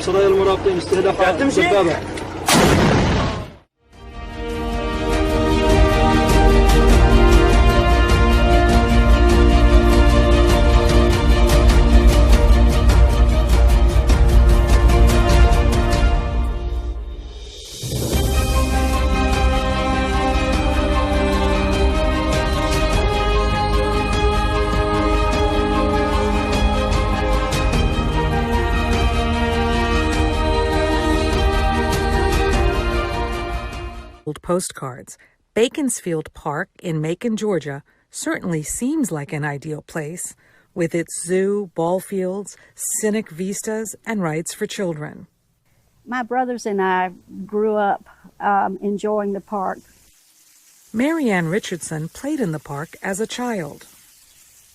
سرايا المراقبين استهداف الدبابة. Postcards. Beaconsfield Park in Macon, Georgia, certainly seems like an ideal place, with its zoo, ball fields, scenic vistas, and rides for children. My brothers and I grew up enjoying the park. Marianne Richardson played in the park as a child.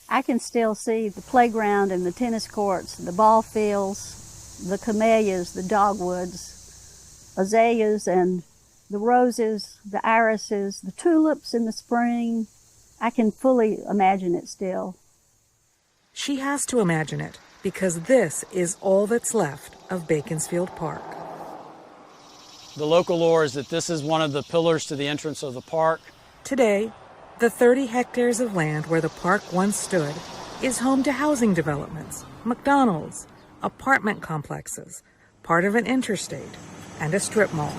I can still see the playground and the tennis courts, the ball fields, the camellias, the dogwoods, azaleas and the roses, the irises, the tulips in the spring. I can fully imagine it still. She has to imagine it because this is all that's left of Beaconsfield Park. The local lore is that this is one of the pillars to the entrance of the park. Today, the 30 hectares of land where the park once stood is home to housing developments, McDonald's, apartment complexes, part of an interstate, and a strip mall.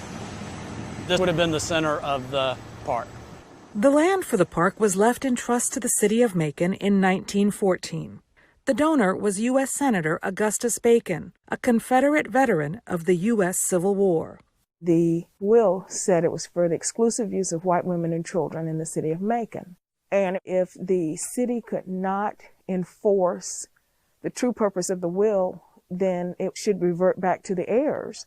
This would have been the center of the park. The land for the park was left in trust to the city of Macon in 1914. The donor was U.S. Senator Augustus Bacon, a Confederate veteran of the U.S. Civil War. The will said it was for the exclusive use of white women and children in the city of Macon. And if the city could not enforce the true purpose of the will, then it should revert back to the heirs.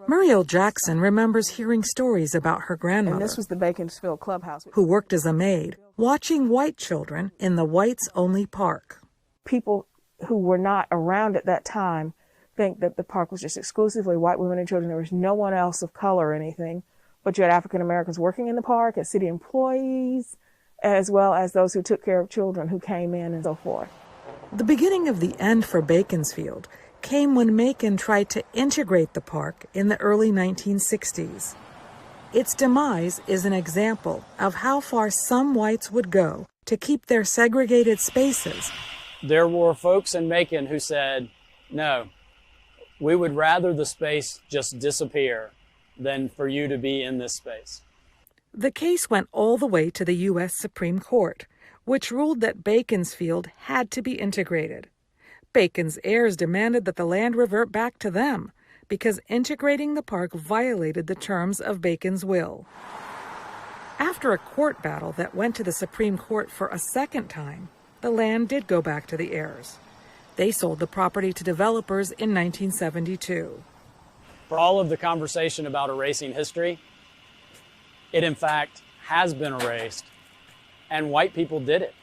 Muriel Jackson remembers hearing stories about her grandmother, and this was the Beaconsfield Clubhouse, who worked as a maid, watching white children in the whites-only park. People who were not around at that time think that the park was just exclusively white women and children. There was no one else of color or anything, but you had African Americans working in the park as city employees, as well as those who took care of children who came in and so forth. The beginning of the end for Beaconsfield came when Macon tried to integrate the park in the early 1960s. Its demise is an example of how far some whites would go to keep their segregated spaces. There were folks in Macon who said, no, we would rather the space just disappear than for you to be in this space. The case went all the way to the U.S. Supreme Court, which ruled that Beaconsfield had to be integrated. Bacon's heirs demanded that the land revert back to them because integrating the park violated the terms of Bacon's will. After a court battle that went to the Supreme Court for a second time, the land did go back to the heirs. They sold the property to developers in 1972. For all of the conversation about erasing history, it in fact has been erased, and white people did it.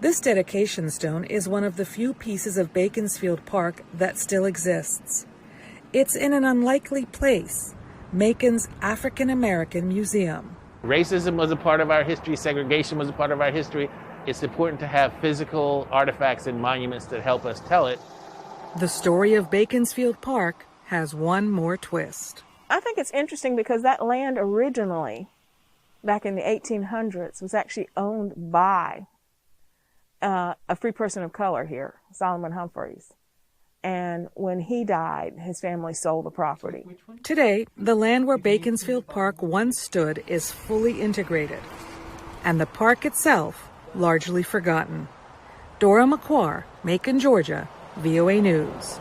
This dedication stone is one of the few pieces of Beaconsfield Park that still exists. It's in an unlikely place, Macon's African American Museum. Racism was a part of our history, segregation was a part of our history. It's important to have physical artifacts and monuments that help us tell it. The story of Beaconsfield Park has one more twist. I think it's interesting because that land originally, back in the 1800s, was actually owned by a free person of color here, Solomon Humphreys. And when he died, his family sold the property. Today, the land where Beaconsfield Park once stood is fully integrated, and the park itself largely forgotten. Dora McQuarr, Macon, Georgia, VOA News.